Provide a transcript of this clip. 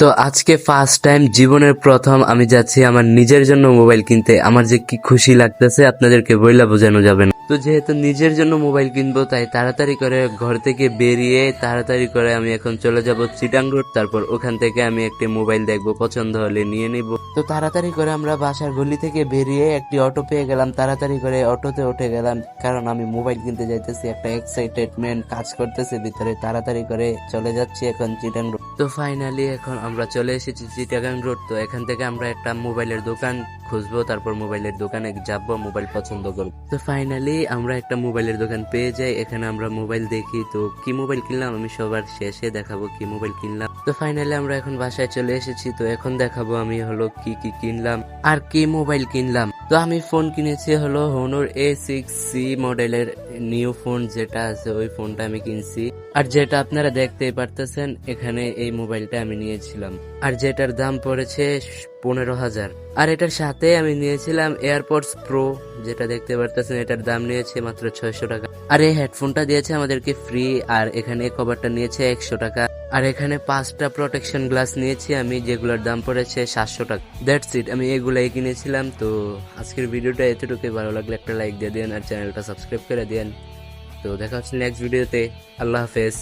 তো আজকে first time জীবনের প্রথম আমি যাচ্ছি আমার নিজের জন্য মোবাইল কিনতে। আমার যে কি খুশি লাগতেছে আপনাদেরকে বইলা বোঝানো যাবে না। তো যেহেতু নিজের জন্য মোবাইল কিনবো তাই তাড়াতাড়ি করে ঘর থেকে বেরিয়ে তাড়াতাড়ি করে আমি এখন চলে যাব চিটাং রোড। তারপর ওখান থেকে আমি একটি মোবাইল দেখবো, পছন্দ হলে নিয়ে নিব। তো তাড়াতাড়ি করে আমরা বাসার গলি থেকে বেরিয়ে একটি অটো পেয়ে গেলাম, তাড়াতাড়ি করে অটোতে উঠে গেলাম, কারণ আমি মোবাইল কিনতে যাইতেছি। একটা এক্সাইটেডমেন্ট কাজ করতেছে ভিতরে। তাড়াতাড়ি করে চলে যাচ্ছি এখন চিটাং রোড। তো ফাইনালি এখন আমরা চলে এসেছি চিটাগাং রোড। তো এখান থেকে আমরা একটা মোবাইলের দোকান খুঁজবো, তারপর মোবাইলের দোকানে যাবো, মোবাইল পছন্দ করবো। তো ফাইনালি আমরা একটা মোবাইলের দোকান পেয়ে যাই। এখানে আমরা মোবাইল দেখি। তো কি মোবাইল কিনলাম আমি সবার শেষে দেখাবো কি মোবাইল কিনলাম। তো ফাইনালি আমরা এখন বাসায় চলে এসেছি। তো এখন দেখাবো আমি হলো কি কি কিনলাম আর কি মোবাইল কিনলাম। তো আমি ফোন কিনেছি হলো Honor A6C মডেলের নিউ ফোন যেটা আছে, ওই ফোনটা আমি কিনছি। আর যেটা আপনারা দেখতেই পারতেছেন এখানে এই মোবাইলটা আমি নিয়েছিলাম, আর যেটার দাম পড়েছে 15,000। আর এটার সাথে আমি নিয়েছিলাম এয়ারপডস প্রো, যেটা দেখতে পারতেছেন এটার দাম নিয়েছে মাত্র 600 টাকা। আর এই হেডফোনটা দিয়েছে আমাদেরকে ফ্রি। আর এখানে কভারটা নিয়েছে 100 টাকা। আর এখানে 5টা প্রোটেকশন গ্লাস নিয়েছি আমি, যেগুলোর দাম পড়েছে 700 টাকা। দ্যাটস ইট, আমি এগুলাই কিনেছিলাম। তো আজকের ভিডিওটা এতটুকুই। ভালো লাগলে একটা লাইক দিয়ে দেন আর চ্যানেলটা সাবস্ক্রাইব করে দেন। তো দেখা হচ্ছে নেক্সট ভিডিওতে। আল্লাহ হাফেজ।